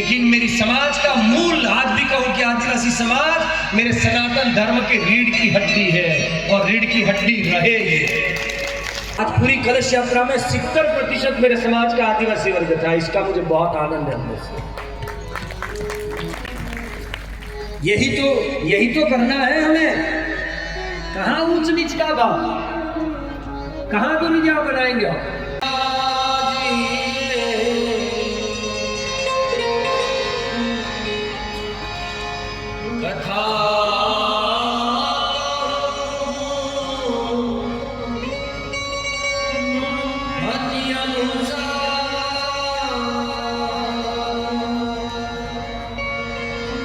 लेकिन मेरी समाज का मूल, आज भी कहूं कि आदिवासी समाज मेरे सनातन धर्म के रीढ़ की हड्डी है और रीढ़ की हड्डी रहेगी। आज पूरी कलश यात्रा में 70% मेरे समाज का आदिवासी वर्ग था। इसका मुझे बहुत आनंद है अंदर से। यही तो करना है हमें। कहां ऊंच नीच का भाव, कहां दुनिया बनाएंगे हम। कथा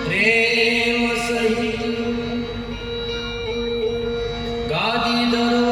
प्रेम सहित गादी दरो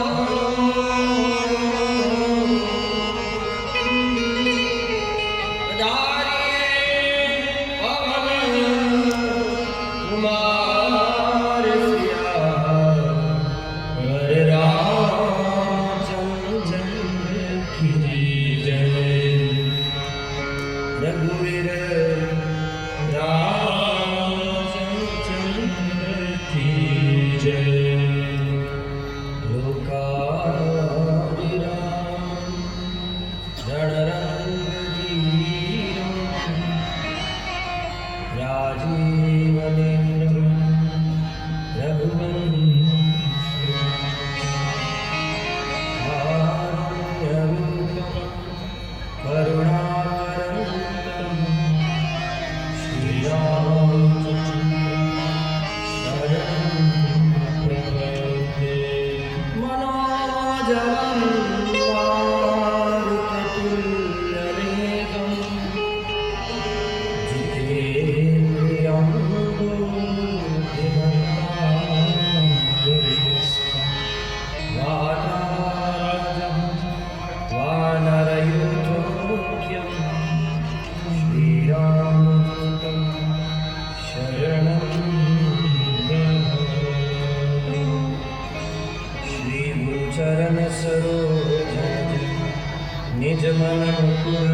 निज मन मुकुर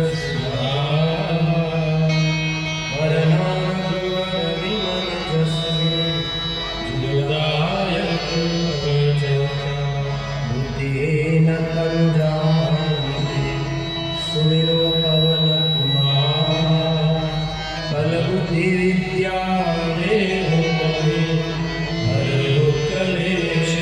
बुद्धिहीन तनु सुमिरो पवन कुमार बल बुद्धि विद्या देहु हर कलेश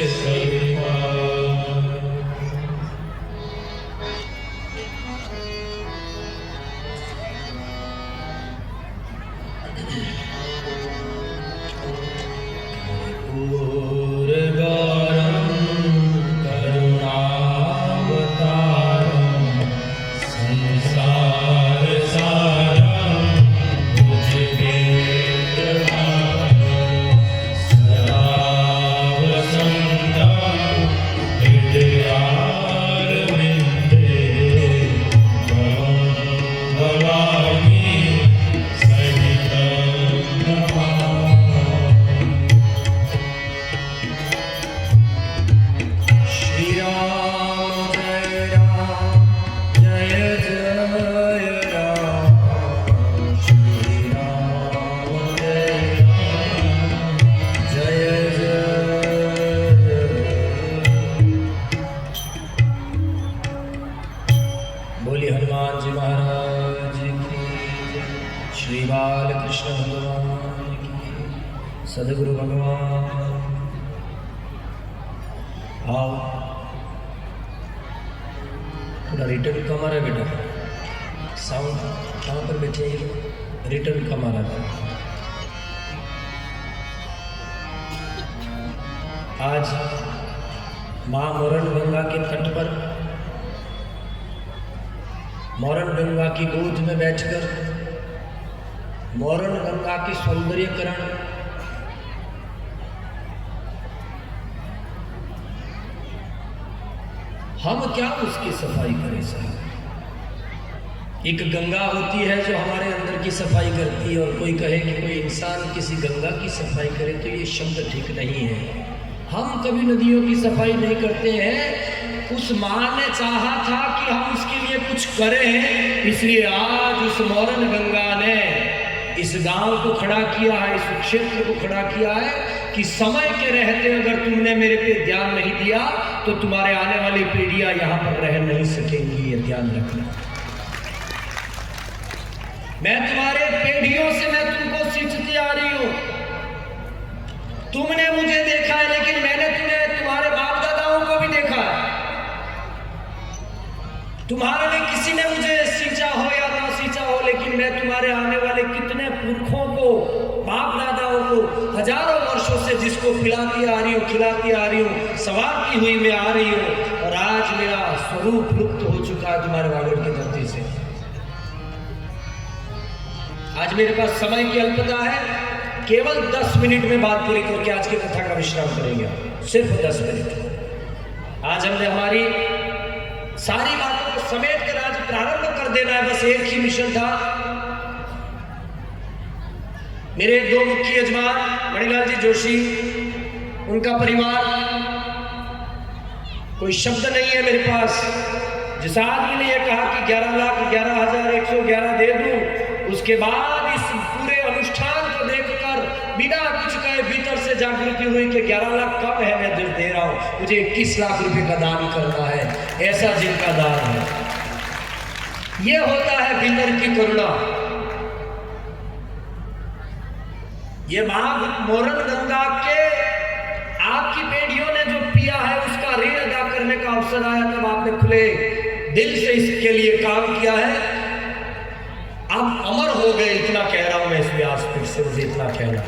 बोली हनुमान जी महाराज की, श्री बालकृष्ण भगवान की, सदगुरु भगवान। आओ थोड़ा रिटर्न कम आ रहा है बेटा, साउंड कहाँ पर बैठे ये लोग, रिटर्न कम आ रहा है। आज माँ मोरन गंगा के तट पर मोरन गंगा की गोद में बैठकर मोरन गंगा की सौंदर्यकरण, हम क्या उसकी सफाई करें साहब। एक गंगा होती है जो हमारे अंदर की सफाई करती है, और कोई कहे कि कोई इंसान किसी गंगा की सफाई करे तो ये शब्द ठीक नहीं है। हम कभी नदियों की सफाई नहीं करते हैं। उस माँ ने चाहा था कि हम उसके लिए कुछ करें, इसलिए आज उस मोरन गंगा ने इस गांव को खड़ा किया है, इस क्षेत्र को खड़ा किया है कि समय के रहते अगर तुमने मेरे पे ध्यान नहीं दिया तो तुम्हारे आने वाली पीढ़ियां यहां पर रह नहीं सकेंगी, ये ध्यान रखना। मैं तुम्हारे पीढ़ियों से मैं तुमको सींचती आ रही हूं। तुमने मुझे देखा है, लेकिन मैंने तुम्हें तुम्हारे बाप दादाओं को भी देखा है। तुम्हारे में किसी ने मुझे सींचा हो या ना सींचा हो, लेकिन मैं तुम्हारे आने वाले कितने पुरखों को, बाप दादाओं को हजारों वर्षों से जिसको पिलाती आ रही हूँ, खिलाती आ रही हूँ, सवारती हुई मैं आ रही हूँ, और आज मेरा स्वरूप लुप्त हो चुका है तुम्हारे वागड़ की धरती से। आज मेरे पास समय की अल्पता है, केवल 10 मिनट में बात पूरी करके आज की कथा का विश्राम करेंगे, सिर्फ 10 मिनट। आज हमने हमारी सारी बातों को समेट कर आज प्रारंभ कर देना है, बस एक ही मिशन था। मेरे दो मुख्य यजमान मणिलाल जी जोशी, उनका परिवार, कोई शब्द नहीं है मेरे पास। जिस आदमी ने यह कहा कि 11,11,111 दे दूं, उसके बाद इस पूरे अनुष्ठान को देखकर बिना कुछ कहे भीतर से जागृति हुई कि 11 लाख कम है, मैं दे रहा हूं, मुझे 21 लाख रुपए का दान करना है। ऐसा जिनका दान है, ये होता है भीतर की करुणा। ये मोरन गंगा के आपकी पीढ़ियों ने जो पिया है उसका ऋण अदा करने का अवसर आया, तब आपने खुले दिल से इसके लिए काम किया है। आप अमर हो गए, इतना कह रहा हूं मैं इस व्यासपीठ से, मुझे इतना कहना है।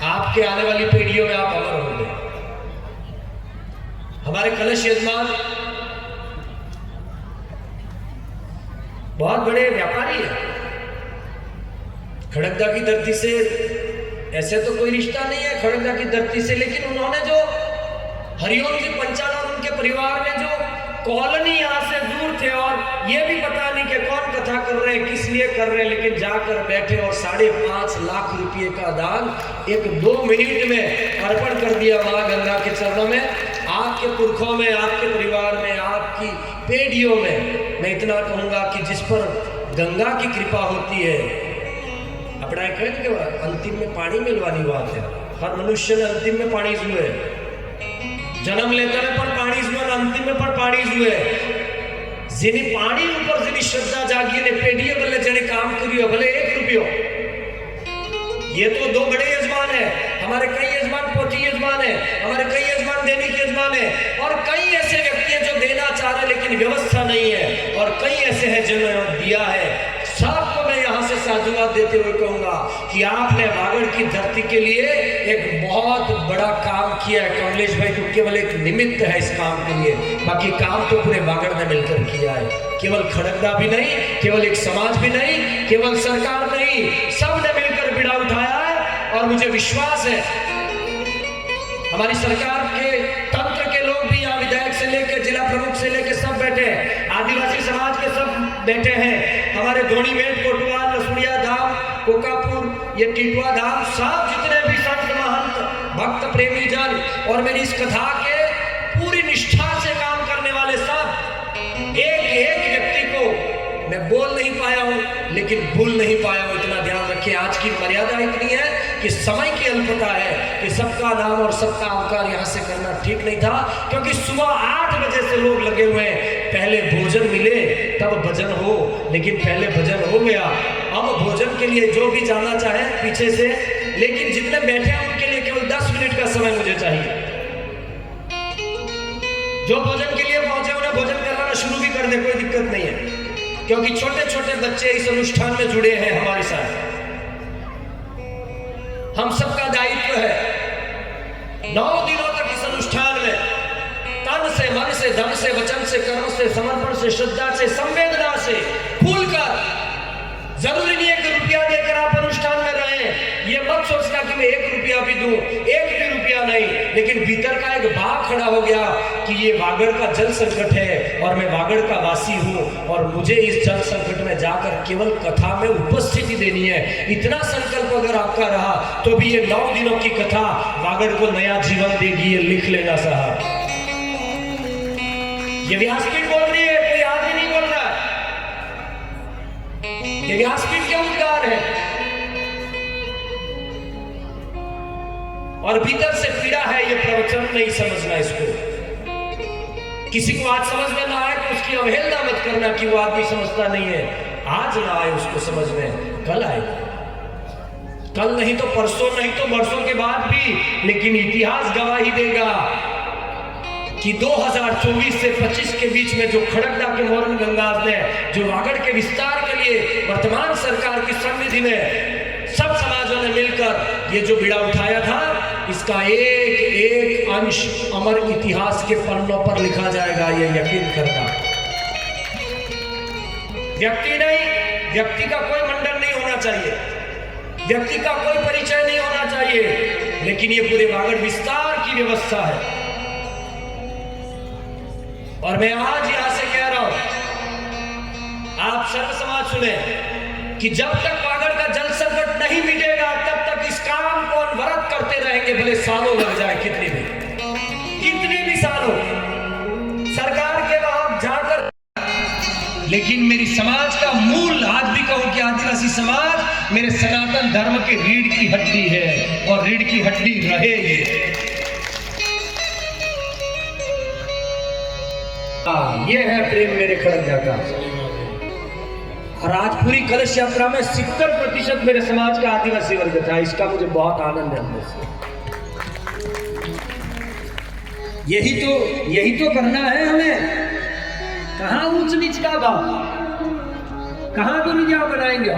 आपके आने वाली पीढ़ियों में आप अमर हो गए। हमारे कलश यजमान बहुत बड़े व्यापारी है, खड़गदा की धरती से ऐसे तो कोई रिश्ता नहीं है खड़गदा की धरती से, लेकिन उन्होंने जो हरिओम जी पंचाल और उनके परिवार में जो कॉलोनी यहाँ से दूर थे, और ये भी पता नहीं कि कौन कथा कर रहे हैं, किस लिए कर रहे हैं, लेकिन जाकर बैठे और 5.5 लाख रुपए का दान 1-2 मिनट में अर्पण कर दिया मां गंगा के चरणों में। आपके पुरखों में, आपके परिवार में, आपकी पीढ़ियों में मैं इतना कहूंगा कि जिस पर गंगा की कृपा होती है, अपना कहने के बाद अंतिम में पानी मिलवानी बात है। हर मनुष्य ने अंतिम में पानी जुए, जन्म लेते में पर पानी जुए, अंतिम में पर पानी जुए। जिनी पानी ऊपर जिनी श्रद्धा जागी ने पेढ़िए बल्ले जने काम करियो, भले 1 रुपयो। ये तो 2 बड़े यजमान है, हमारे कई यजमान पोथी यजमान है, हमारे कई यजमान दैनिक यजमान है, और कई ऐसे व्यक्ति हैं जो देना चाह रहे लेकिन व्यवस्था नहीं है, और कई ऐसे हैं जिन्होंने दिया है। सबको मैं यहाँ से साधुवाद देते हुए कहूंगा कि आपने वागड़ की धरती के लिए एक बहुत बड़ा काम किया है। कमलेश भाई तो केवल एक निमित्त है इस काम के लिए, बाकी काम तो पूरे वागड़ ने मिलकर किया है। केवल खड़गदा भी नहीं, केवल एक समाज भी नहीं, केवल सरकार नहीं, सबने मिलकर बिड़ा उठाया है। और मुझे विश्वास है हमारी सरकार के तंत्र के लोग भी यहाँ, विधायक से लेकर जिला प्रमुख से लेकर सब बैठे हैं, आदिवासी समाज के सब बैठे हैं, हमारे धोनी मेट, कोटवा, लसुड़िया धाम, कोकापुर, ये टिटवा धाम, सब जितने भी संत महंत भक्त प्रेमी जन और मेरी इस कथा के पूरी निष्ठा से काम करने वाले सब, एक व्यक्ति को मैं बोल नहीं पाया हूं लेकिन भूल नहीं पाया हूं। इतना ध्यान रखिए, आज की मर्यादा इतनी है कि समय की अल्पता है कि सबका नाम और सबका अवकार यहाँ से करना ठीक नहीं था, क्योंकि सुबह 8 बजे से लोग लगे हुए हैं। पहले भोजन मिले तब भजन हो, लेकिन पहले भजन हो गया, अब भोजन के लिए जो भी जाना चाहे पीछे से, लेकिन जितने बैठे हैं उनके लिए केवल 10 मिनट का समय मुझे चाहिए। जो भोजन के लिए पहुंचे उन्हें भोजन करवाना शुरू भी कर दे, कोई दिक्कत नहीं है, क्योंकि छोटे छोटे बच्चे इस अनुष्ठान में जुड़े हैं हमारे साथ। हम सबका दायित्व है 9 दिनों तक इस अनुष्ठान में तन से, मन से, धन से, वचन से, कर्म से, समर्पण से, श्रद्धा से, संवेदना से फूल कर, जरूरी नहीं है कि रुपया देकर आप अनुष्ठान में रहें। ये मत सोचना कि मैं 1 रुपया भी दूं, 1 भी रुपया नहीं, लेकिन भीतर का एक भाव खड़ा हो गया कि ये वागड़ का जल संकट है और मैं वागड़ का वासी हूं और मुझे इस जल संकट में जाकर केवल कथा में उपस्थिति देनी है। इतना संकल्प अगर आपका रहा तो भी ये 9 दिनों की कथा वागड़ को नया जीवन देगी, ये लिख लेना साहब। ये व्यासपीठ बोल रही है, कोई आदमी नहीं बोल रहा। ये व्यासपीठ के उद्गार है। और भीतर से पीड़ा है, ये प्रवचन नहीं समझना इसको। किसी को आज समझ में ना आए तो उसकी अवहेलना मत करना कि वो आदमी समझता नहीं है। आज ना आए उसको समझ में, कल आएगा, कल नहीं तो परसों, नहीं तो वर्षों के बाद भी, लेकिन इतिहास गवाही देगा कि 2024 से 25 के बीच में जो खड़गदा के मोरन गंगाज ने जो वागड़ के विस्तार के लिए वर्तमान सरकार की समिति में सब समाजों ने मिलकर ये जो बीड़ा उठाया था, इसका एक एक अंश अमर इतिहास के पन्नों पर लिखा जाएगा, ये यकीन करना। व्यक्ति नहीं, व्यक्ति का कोई मंडल नहीं होना चाहिए, व्यक्ति का कोई परिचय नहीं होना चाहिए, लेकिन ये पूरे वागड़ विस्तार की व्यवस्था है। और मैं आज यहां से कह रहा हूं, आप सर्व समाज सुने कि जब तक वागड़ का जल संकट नहीं मिटेगा तब तक इस काम को अनवरत करते रहेंगे, भले सालों लग जाए, कितने भी सालों सरकार के वहां जाकर। लेकिन मेरी समाज का मूल, आज भी कहूं कि आदिवासी समाज मेरे सनातन धर्म के रीढ़ की हड्डी है और रीढ़ की हड्डी रहेगी। ये है प्रेम मेरे खड़गदा का। और आज पूरी कलश यात्रा में 70% मेरे समाज का आदिवासी वर्ग था, इसका मुझे बहुत आनंद है अंदर से। यही तो करना है हमें। कहां ऊंच नीच का भाव, कहां दुनिया बनाएंगे।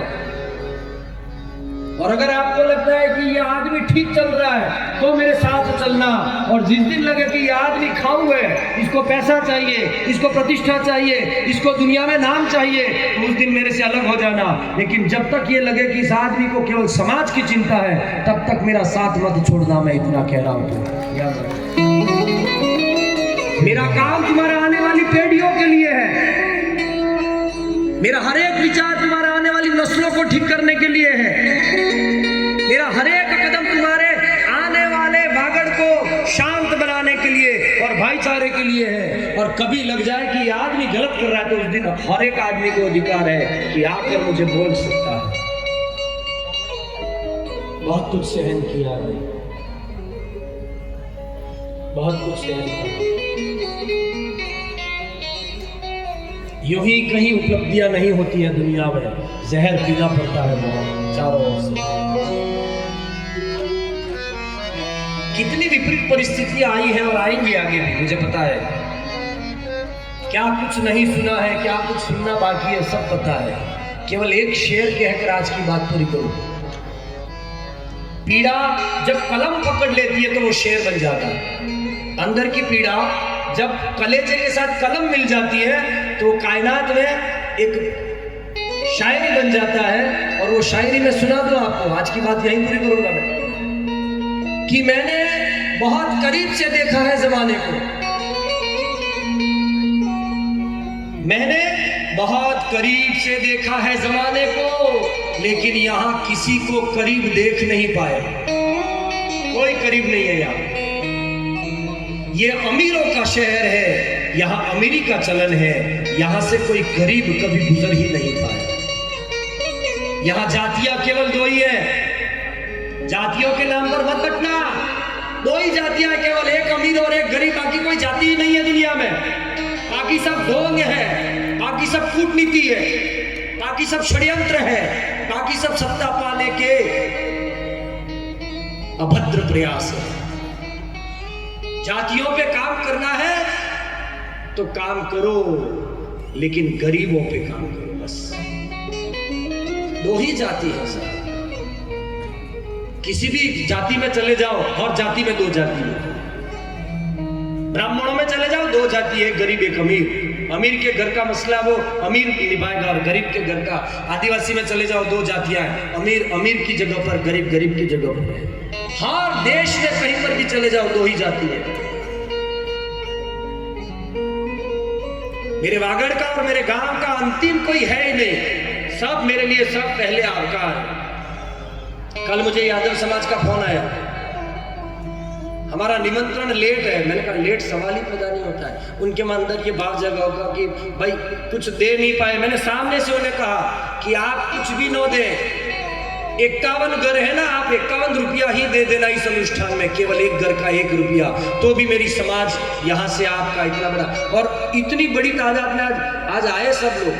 और अगर आपको लगता है कि ये आदमी ठीक चल रहा है तो मेरे साथ चलना, और जिस दिन लगे कि ये आदमी खाऊ है, इसको पैसा चाहिए, इसको प्रतिष्ठा चाहिए, इसको दुनिया में नाम चाहिए, तो उस दिन मेरे से अलग हो जाना। लेकिन जब तक ये लगे कि इस आदमी को केवल समाज की चिंता है, तब तक मेरा साथ मत छोड़ना। मैं इतना कह रहा हूं, याद रखना। मेरा काम तुम्हारा आने वाली पीढ़ियों के लिए है, मेरा हर एक विचार तुम्हारा आने वाली नस्लों को ठीक करने के लिए है, मेरा हर एक कदम तुम्हारे आने वाले वागड़ को शांत बनाने के लिए और भाईचारे के लिए है। और कभी लग जाए कि ये आदमी गलत कर रहा है तो उस दिन हर एक आदमी को अधिकार है कि आकर मुझे बोल सकता है। बहुत कुछ सहन किया है, बहुत कुछ सहन किया, यूं ही कहीं उपलब्धियां नहीं होती है दुनिया में, जहर पीना पड़ता है बहुत चारों ओर से। कितनी विपरीत परिस्थितियां आई हैं और आएंगी आगे भी, मुझे पता है। क्या कुछ नहीं सुना है, क्या कुछ सुनना बाकी है, सब पता है। केवल एक शेर कहकर आज की बात पूरी करूं। पीड़ा जब कलम पकड़ लेती है तो वो शेर बन जाता है। अंदर की पीड़ा जब कलेजे के साथ कलम मिल जाती है तो कायनात में एक शायरी बन जाता है। और वो शायरी में सुना दूं आपको, आज की बात यहीं पूरी करूंगा मैं, कि मैंने बहुत करीब से देखा है जमाने को, मैंने बहुत करीब से देखा है जमाने को, लेकिन यहां किसी को करीब देख नहीं पाए। कोई करीब नहीं है यहाँ। ये अमीरों का शहर है, यहाँ अमीरी का चलन है, यहाँ से कोई गरीब कभी गुजर ही नहीं पाया। यहाँ जातियां केवल दो ही है, जातियों के नाम पर मत बटना। दो ही जातियां केवल, एक अमीर और एक गरीब, बाकी कोई जाति ही नहीं है दुनिया में। बाकी सब ढोंग है, बाकी सब कूटनीति है, बाकी सब षड्यंत्र है, बाकी सब सत्ता पाने के अभद्र प्रयास है। जातियों पे काम करना है तो काम करो, लेकिन गरीबों पे काम करो। बस दो ही जाति है सर। किसी भी जाति में चले जाओ, हर जाति में दो जाति है। ब्राह्मणों में चले जाओ, दो जाति है, गरीब एक अमीर। अमीर के घर का मसला वो अमीर निभाएगा और गरीब के घर का। आदिवासी में चले जाओ, दो जातियां हैं, अमीर अमीर की जगह पर, गरीब गरीब की जगह पर। हर देश में कहीं पर भी चले जाओ, दो ही जाति है। मेरे वागड़ का और मेरे गांव का अंतिम कोई है ही नहीं, सब मेरे लिए सब पहले आकार है। कल मुझे यादव समाज का फोन आया, हमारा निमंत्रण लेट है। मैंने कहा लेट सवाल ही पैदा नहीं होता है। उनके मन अंदर ये बात जगह होगा कि भाई कुछ दे नहीं पाए। मैंने सामने से उन्हें कहा कि आप कुछ भी न दे, 51 घर है ना, आप 51 रुपया ही दे देना इस अनुष्ठान में, केवल एक घर का 1 रुपया, तो भी मेरी समाज यहाँ से आपका इतना बड़ा और इतनी बड़ी तादाद में आज आए सब लोग,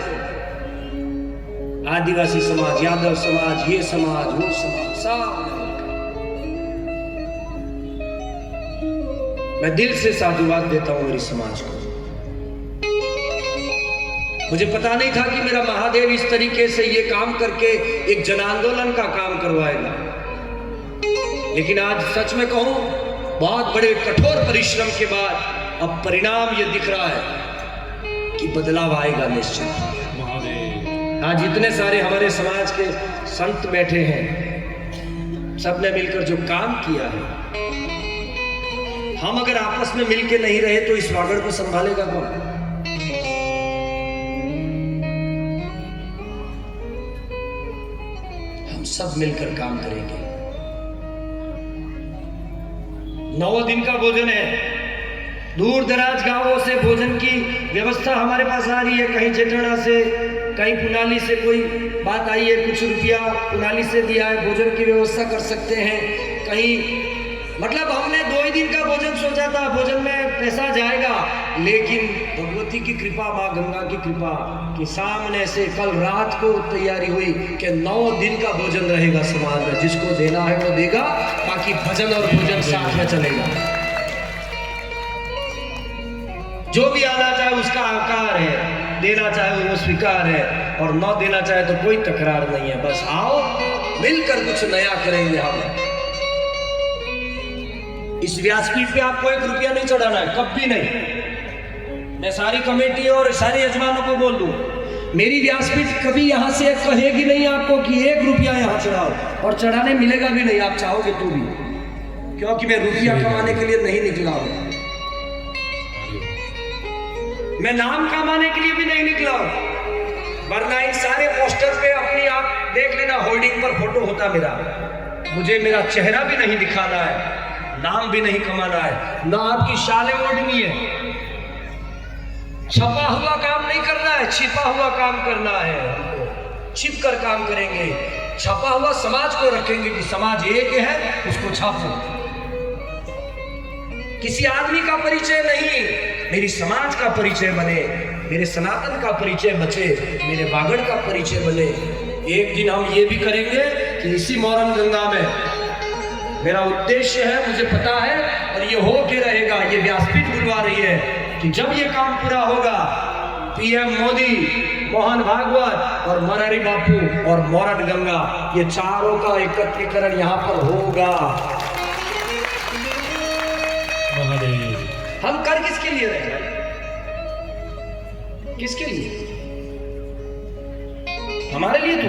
आदिवासी समाज, यादव समाज, ये समाज, वो समाज, सब। मैं दिल से साधुवाद देता हूं मेरी समाज को। मुझे पता नहीं था कि मेरा महादेव इस तरीके से ये काम करके एक जन आंदोलन का काम करवाएगा, लेकिन आज सच में कहूं, बहुत बड़े कठोर परिश्रम के बाद अब परिणाम ये दिख रहा है कि बदलाव आएगा निश्चित। आज इतने सारे हमारे समाज के संत बैठे हैं, सबने मिलकर जो काम किया है, हम अगर आपस में मिलके नहीं रहे तो इस वागड़ को संभालेगा कौन? हम सब मिलकर काम करेंगे। 9 दिन का भोजन है, दूर दराज गांवों से भोजन की व्यवस्था हमारे पास आ रही है, कहीं जेठाना से, कहीं पुनाली से कोई बात आई है, कुछ रुपया पुनाली से दिया है, भोजन की व्यवस्था कर सकते हैं। कहीं मतलब हमने 2 ही दिन का भोजन सोचा था, भोजन में पैसा जाएगा, लेकिन भगवती की कृपा, माँ गंगा की कृपा कि सामने से कल रात को तैयारी हुई कि 9 दिन का भोजन रहेगा समाज में, जिसको देना है वो देगा, बाकी भजन और भोजन साथ में चलेगा। जो भी आना चाहे उसका आकार है, देना चाहे वो स्वीकार है, और न देना चाहे तो कोई तकरार नहीं है। बस आओ मिलकर कुछ नया करेंगे हम। इस व्यासपीठ पे आपको 1 रुपया नहीं चढ़ाना है, कभी नहीं। मैं सारी कमेटी और सारे यजमानों को बोल दूं, मेरी व्यासपीठ कभी यहां से कहेगी नहीं आपको कि 1 रुपया यहां चढ़ाओ, और चढ़ाने मिलेगा भी नहीं, आप चाहोगे तो भी, क्योंकि मैं रुपया कमाने के लिए नहीं निकला हूं, मैं नाम कमाने के लिए भी नहीं निकला हूं। वरना इन सारे पोस्टर पे अपनी आप देख लेना, होल्डिंग पर फोटो होता मेरा, मुझे मेरा चेहरा भी नहीं दिखाना है, नाम भी नहीं कमाना है, ना आपकी शालें ओढ़नी है, छपा हुआ काम नहीं करना है, छिपा हुआ काम करना है। छिप कर काम करेंगे, छपा हुआ समाज को रखेंगे कि समाज एक है, उसको छापो। किसी आदमी का परिचय नहीं, मेरी समाज का परिचय बने, मेरे सनातन का परिचय बचे, मेरे वागड़ का परिचय बने। एक दिन हम ये भी करेंगे कि इसी मोरन गंगा में मेरा उद्देश्य है, मुझे पता है, और ये हो के रहेगा, ये व्यासपीठ बुलवा रही है कि जब ये काम पूरा होगा, पीएम मोदी, मोहन भागवत और मोरारी बापू और मोरन गंगा, ये चारों का एकत्रीकरण यहाँ पर होगा। हम कर किसके लिए रहे हैं? किसके लिए? हमारे लिए तो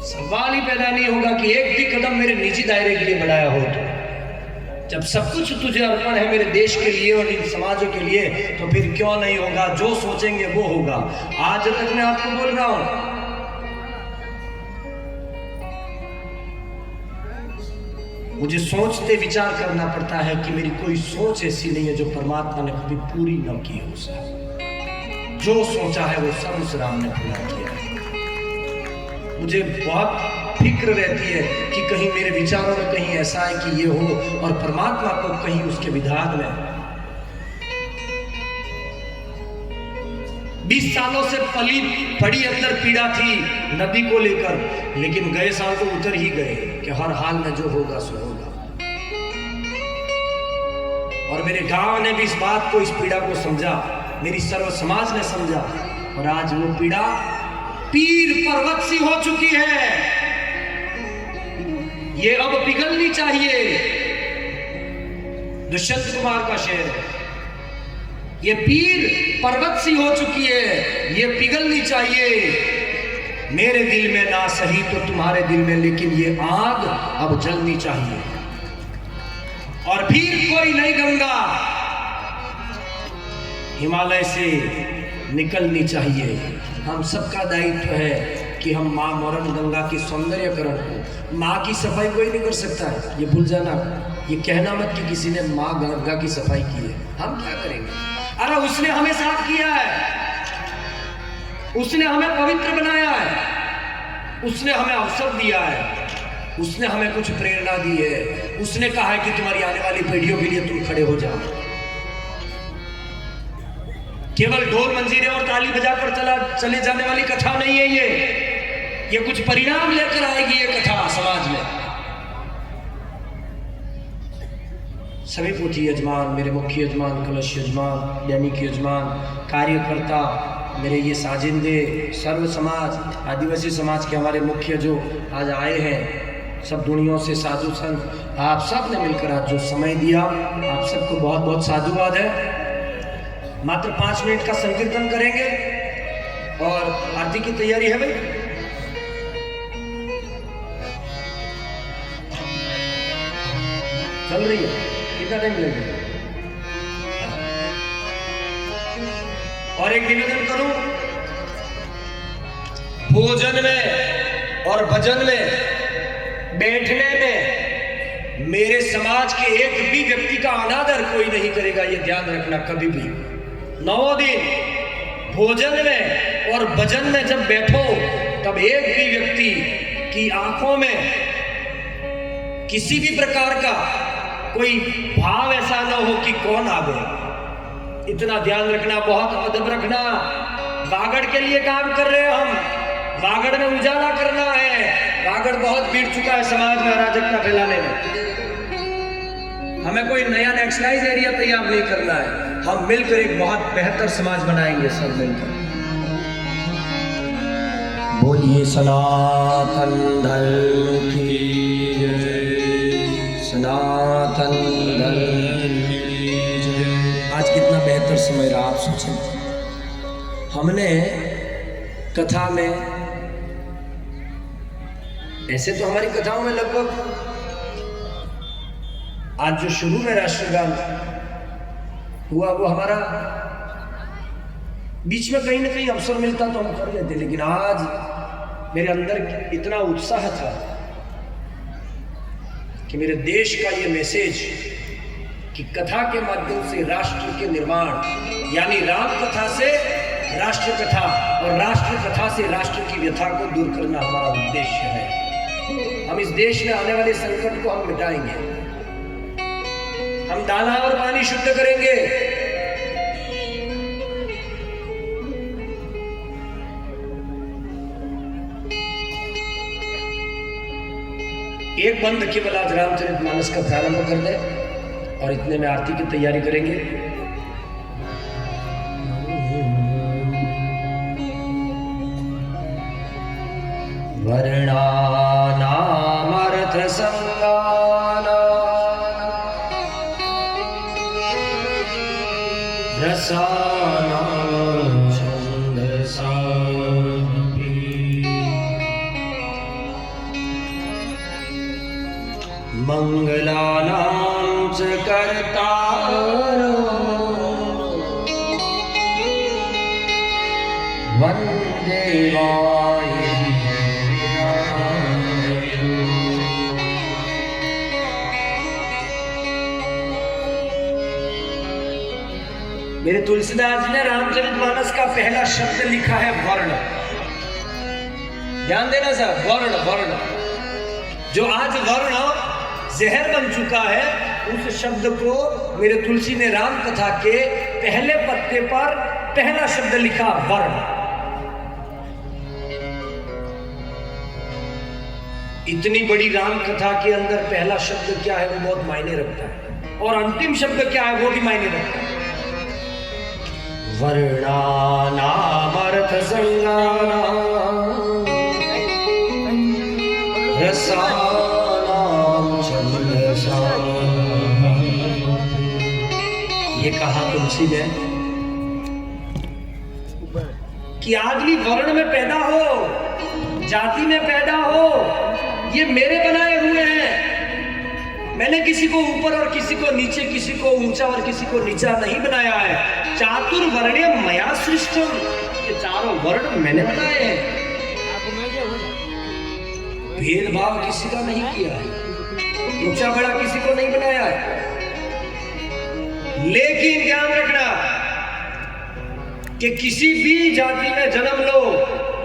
सवाल ही पैदा नहीं होगा कि एक भी कदम मेरे निजी दायरे के लिए बढ़ाया हो। तो जब सब कुछ तुझे अर्पण है मेरे देश के लिए और इन समाजों के लिए, तो फिर क्यों नहीं होगा? जो सोचेंगे वो होगा। आज तक मैं आपको बोल रहा हूं, मुझे सोचते विचार करना पड़ता है कि मेरी कोई सोच ऐसी नहीं है जो परमात्मा ने कभी पूरी न की हो। जो सोचा है वो सब उस राम ने पूरा किया है। मुझे बहुत फिक्र रहती है कि कहीं मेरे विचारों में कहीं ऐसा है कि ये हो, और परमात्मा को कहीं उसके विधान में 20 सालों से पली पड़ी अंदर पीड़ा थी नदी को लेकर, लेकिन गए साल तो उतर ही गए कि हर हाल में जो होगा सो होगा। और मेरे गांव ने भी इस बात को, इस पीड़ा को समझा, मेरी सर्व समाज ने समझा, और आज वो पीड़ा पीर पर्वत सी हो चुकी है। ये अब पिघलनी चाहिए। दुष्यंत कुमार का शेर है, ये पीर पर्वत सी हो चुकी है, ये पिघलनी चाहिए। मेरे दिल में ना सही तो तुम्हारे दिल में, लेकिन ये आग अब जलनी चाहिए। और फिर कोई नई गंगा हिमालय से निकलनी चाहिए। हम सबका दायित्व है कि हम माँ मोरन गंगा की सौंदर्यकरण को, माँ की सफाई कोई नहीं कर सकता है, ये भूल जाना। ये कहना मत कि किसी ने माँ गंगा की सफाई की है। हम क्या करेंगे? अरे उसने हमें साफ किया है, उसने हमें पवित्र बनाया है। उसने हमें अवसर दिया है, उसने हमें कुछ प्रेरणा दी है, उसने कहा है कि तुम्हारी आने वाली पीढ़ियों के लिए तुम खड़े हो जाओ। केवल ढोल मंजीरे और ताली बजाकर चले जाने वाली कथा नहीं है ये कुछ परिणाम लेकर आएगी ये कथा समाज में। सभी पोथी यजमान, मेरे मुख्य यजमान, कलश यजमान, दैनिक यजमान, कार्यकर्ता, मेरे ये साजिंदे, सर्व समाज, आदिवासी समाज के हमारे मुख्य जो आज आए हैं, सब दुनियाओं से साधु संत, आप सब ने मिलकर आज जो समय दिया, आप सबको बहुत बहुत साधुवाद है। मात्र 5 मिनट का संकीर्तन करेंगे और आरती की तैयारी है भाई। चल रही है, कितना टाइम लगेगा? और एक निवेदन करूं, भोजन में और भजन में, बैठने में मेरे समाज के एक भी व्यक्ति का अनादर कोई नहीं करेगा, ये ध्यान रखना कभी भी। 9 दिन भोजन में और भजन में जब बैठो तब एक भी व्यक्ति की आंखों में किसी भी प्रकार का कोई भाव ऐसा न हो कि कौन आ गया। इतना ध्यान रखना, बहुत अदब रखना। वागड़ के लिए काम कर रहे हैं हम, वागड़ में उजाला करना है। वागड़ बहुत बीत चुका है समाज में अराजकता फैलाने में। हमें कोई नया नेशनलाइज एरिया तैयार नहीं करना है, हम मिलकर एक बहुत बेहतर समाज बनाएंगे सब मिलकर। बोलिए सनातन धर्म की जय, सनातन धर्म की जय। आज कितना बेहतर समय रहा, आप सोचें। हमने कथा में, ऐसे तो हमारी कथाओं में लगभग आज जो शुरू में राष्ट्रगान हुआ वो हमारा बीच में कहीं ना कहीं अवसर मिलता तो हम कर लेते, लेकिन आज मेरे अंदर इतना उत्साह था कि मेरे देश का ये मैसेज कि कथा के माध्यम से राष्ट्र के निर्माण, यानी राम कथा से राष्ट्र कथा और राष्ट्र कथा से राष्ट्र की व्यथा को दूर करना हमारा उद्देश्य है। हम इस देश में आने वाले संकट को हम मिटाएंगे, हम दाना और पानी शुद्ध करेंगे। एक बंद केवल आज रामचरितमानस का प्रारंभ कर दे और इतने में आरती की तैयारी करेंगे। वर्णानामर्थ संगाना रसानां छन्दसामपि मंगलानां च कर्तारं वन्दे मेरे तुलसीदास जी ने रामचरितमानस का पहला शब्द लिखा है वर्ण। ध्यान देना सर, वर्ण वर्ण। जो आज वर्ण जहर बन चुका है, उस शब्द को मेरे तुलसी ने राम कथा के पहले पत्ते पर पहला शब्द लिखा, वर्ण। इतनी बड़ी राम कथा के अंदर पहला शब्द क्या है वो बहुत मायने रखता है, और अंतिम शब्द क्या है वो भी मायने रखता है। वर्णानामर्थ संगानां रसानां छन्दसामपि। ये कहा तुलसी ने कि आदमी वर्ण में पैदा हो, जाति में पैदा हो, ये मेरे बनाए हुए हैं। मैंने किसी को ऊपर और किसी को नीचे, किसी को ऊंचा और किसी को नीचा नहीं बनाया है। चातुर्वर्ण्यं मया सृष्टम, ये चारों वर्ण मैंने बनाए हैं। भेदभाव किसी का नहीं किया है, ऊंचा बड़ा किसी को नहीं बनाया है। लेकिन ध्यान रखना कि किसी भी जाति में जन्म लो,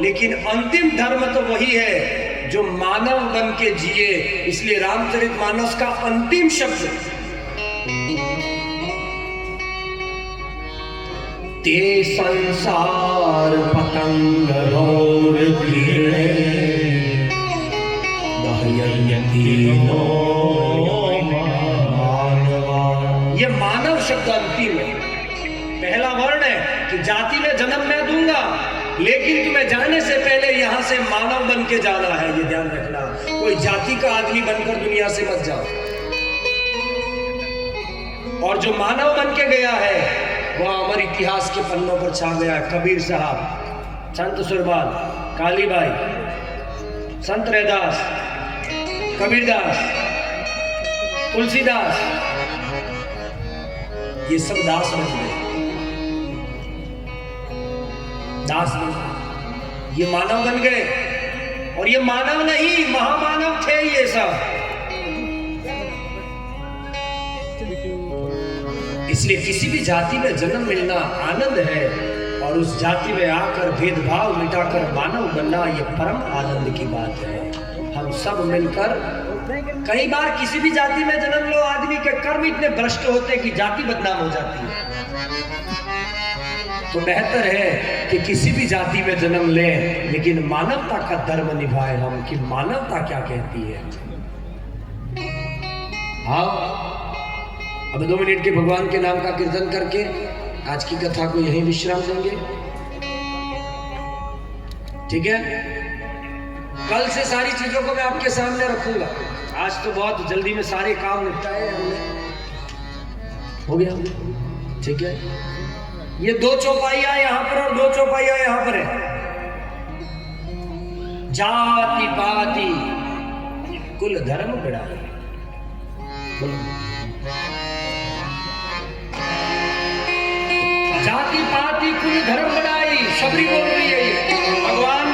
लेकिन अंतिम धर्म तो वही है जो मानव बन के जिए। इसलिए रामचरितमानस का अंतिम शब्द ते संसार पतंग और कीड़े ये मानव शब्द अंतिम है। पहला वर्ण है कि जाति में जन्म मैं दूंगा, लेकिन तुम्हें जाने से पहले यहां से मानव बन के जाना है, ये ध्यान रखना। कोई जाति का आदमी बनकर दुनिया से मत जाओ। और जो मानव बन के गया है वह अमर इतिहास के पन्नों पर छा गया है। कबीर साहब, संत सुरबाल, कालीबाई, संत रैदास, कबीरदास, तुलसीदास, ये सब दास बन गए। दास बन गए, ये मानव बन गए। और ये मानव नहीं, महामानव थे ये सब। इसलिए किसी भी जाति में जन्म मिलना आनंद है, और उस जाति में आकर भेदभाव मिटाकर मानव बनना ये परम आनंद की बात है। हम सब मिलकर, कई बार किसी भी जाति में जन्म लो, आदमी के कर्म इतने भ्रष्ट होते कि जाति बदनाम हो जाती है। तो बेहतर है कि किसी भी जाति में जन्म लें, लेकिन मानवता का धर्म निभाएं हम, कि मानवता क्या कहती है। हाँ, अब 2 मिनट के भगवान के नाम का कीर्तन करके आज की कथा को यहीं विश्राम देंगे, ठीक है। कल से सारी चीजों को मैं आपके सामने रखूंगा। आज तो बहुत जल्दी में सारे काम निपटाए हमने, हो गया, ठीक है। ये 2 चौपाइयां यहाँ पर और 2 चौपाइयां यहाँ पर है। जाति पाति कुल धर्म बढ़ाए, जाति पाति कुल धर्म बढ़ाई। शबरी बोल रही है, ये भगवान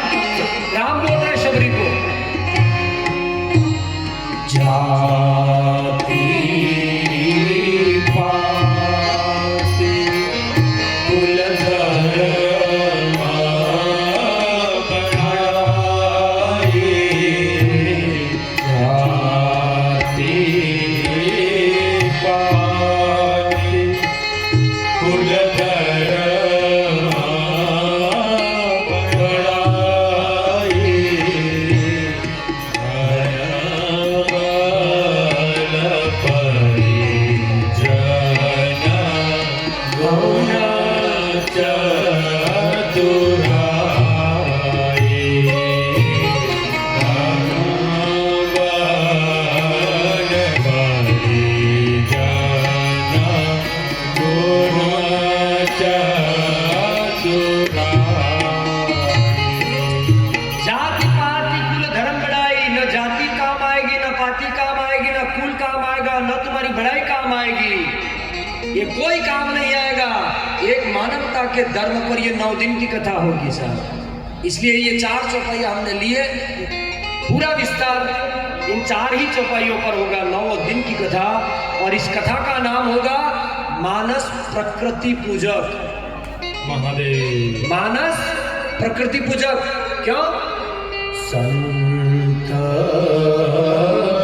राम बोल रहे शबरी को। जाति पाति कुल धर्म बढ़ाई। जाति पाति कुल ये कोई काम नहीं आएगा। एक मानवता के धर्म पर ये 9 दिन की कथा होगी साहब। इसलिए ये 4 चौपाइयां हमने लिए, पूरा विस्तार इन 4 ही चौपाइयों पर होगा। 9 दिन की कथा, और इस कथा का नाम होगा मानस प्रकृति पूजक। महादेव, मानस प्रकृति पूजक। क्यों? संत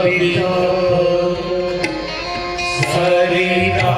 पिता सरिता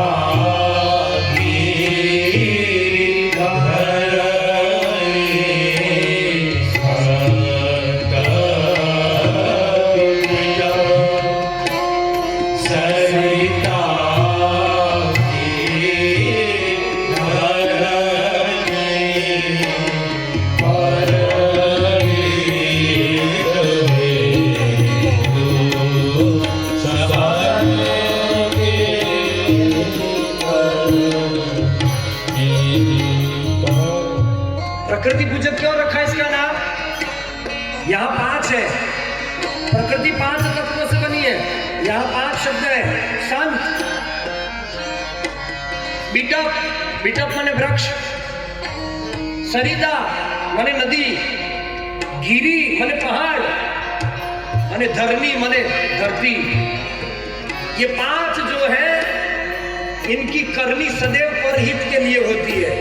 प्रकृति पूजक क्यों रखा इसका नाम? यहाँ 5 है। प्रकृति 5 तत्वों से बनी है। यहाँ 5 शब्द है। संत, बिटप, बिटप माने वृक्ष, सरिता माने नदी, गिरी माने पहाड़, माने धरनी माने धरती। ये 5 जो है इनकी करनी सदैव परहित के लिए होती है।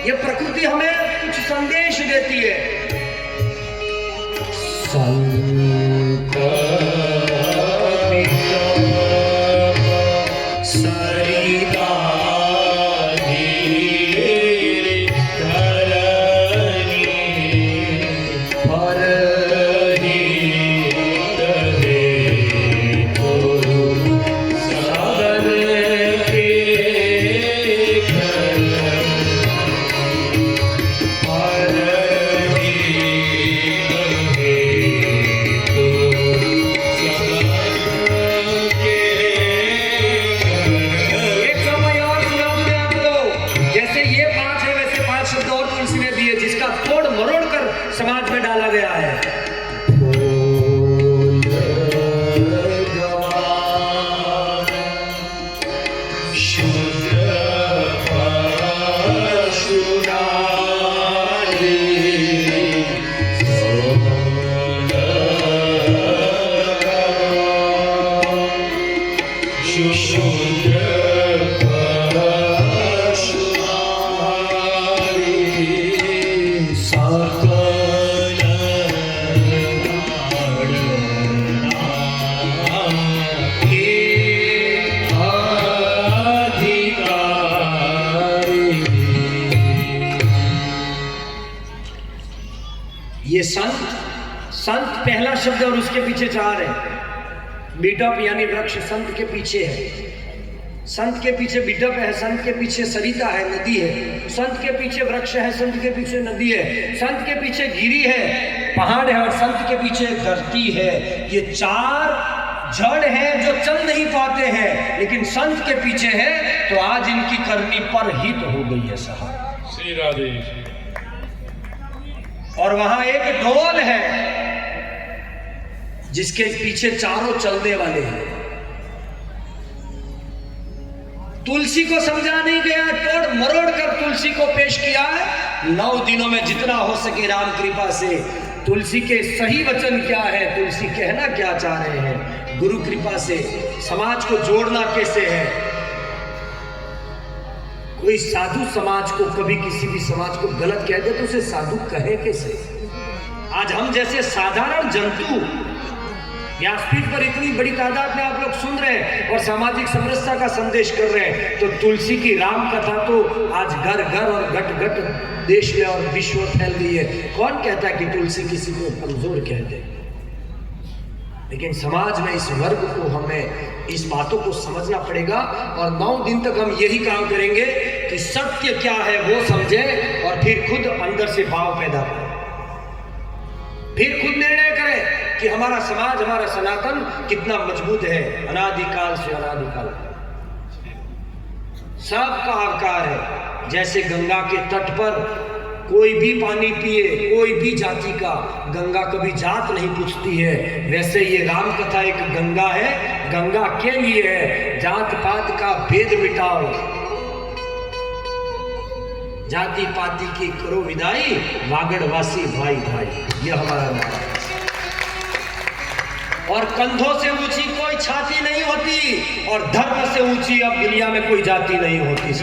ये प्रकृति हमें कुछ संदेश देती है। समाज में डाला गया है। ये संत पहला शब्द और उसके पीछे चार है। बिटप यानी वृक्ष संत के पीछे है, संत के पीछे बिटप है, संत के पीछे सरिता है, नदी है, संत के पीछे वृक्ष है, संत के पीछे नदी है, संत के पीछे गिरी है, पहाड़ है, और संत के पीछे धरती है। ये चार जड़ हैं जो चल नहीं पाते हैं, लेकिन संत के पीछे है तो आज इनकी करनी पर हित हो गई है साहब। श्री राधे। और वहां एक ढोल है जिसके पीछे चारों चलने वाले हैं। तुलसी को समझा नहीं गया, तोड़ मरोड़ कर तुलसी को पेश किया है। 9 दिनों में जितना हो सके राम कृपा से तुलसी के सही वचन क्या है, तुलसी कहना क्या चाह रहे हैं, गुरु कृपा से समाज को जोड़ना कैसे है। कोई साधु समाज को कभी किसी भी समाज को गलत कह दे तो उसे साधु कहे कैसे। आज हम जैसे साधारण जंतु व्यासपीठ पर इतनी बड़ी तादाद में आप लोग सुन रहे हैं और सामाजिक समरसता का संदेश कर रहे हैं, तो तुलसी की राम कथा तो आज घर घर और घट घट देश में और विश्व में फैल गई है। कौन कहता है कि तुलसी किसी को कमजोर कह दे। लेकिन समाज में इस वर्ग को हमें इस बातों को समझना पड़ेगा और 9 दिन तक हम यही काम करेंगे कि सत्य क्या है वो समझे और फिर खुद अंदर से भाव पैदा करें, फिर खुद निर्णय करें कि हमारा समाज, हमारा सनातन कितना मजबूत है। अनादिकाल से अनादिकाल सबका आकार है। जैसे गंगा के तट पर कोई भी पानी पिए, कोई भी जाति का, गंगा कभी जात नहीं पूछती है, वैसे ये राम कथा एक गंगा है। गंगा के लिए है, जात पात का भेद मिटाओ, जाति पाति की करो विदाई, वागड़वासी भाई भाई, ये हमारा नाम है। और कंधों से ऊंची कोई छाती नहीं होती और धर्म से ऊंची अब दुनिया में कोई जाति नहीं होती।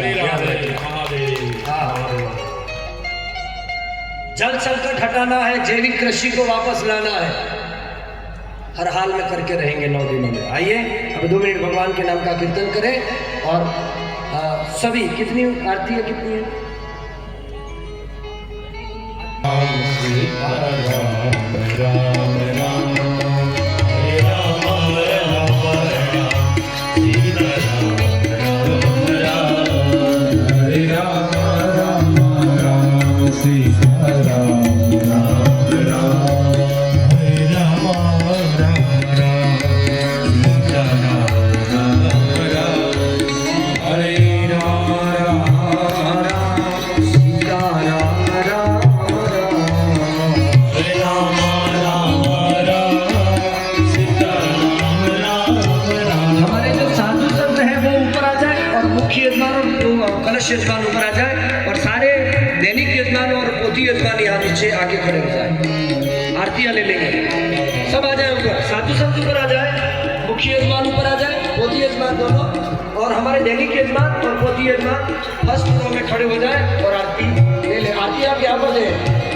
जल संकट हटाना है, जैविक कृषि को वापस लाना है, हर हाल में करके रहेंगे 9 दिनों में। आइए अब 2 मिनट भगवान के नाम का कीर्तन करें और सभी, कितनी आरती है, कितनी है? यजमान ऊपर आ जाए और सारे दैनिक यजमान और पोथी यजमान यहाँ नीचे आगे खड़े हो जाए, आरतियां ले लेंगे। सब आ जाए ऊपर, साधु संत ऊपर आ जाए, मुख्य यजमान ऊपर आ जाए, पोती यजमान दोनों, और हमारे दैनिक यजमान और पोती यजमान फर्स्ट रो में खड़े हो जाए और आरती ले ले। आरती आप यहाँ पर दे।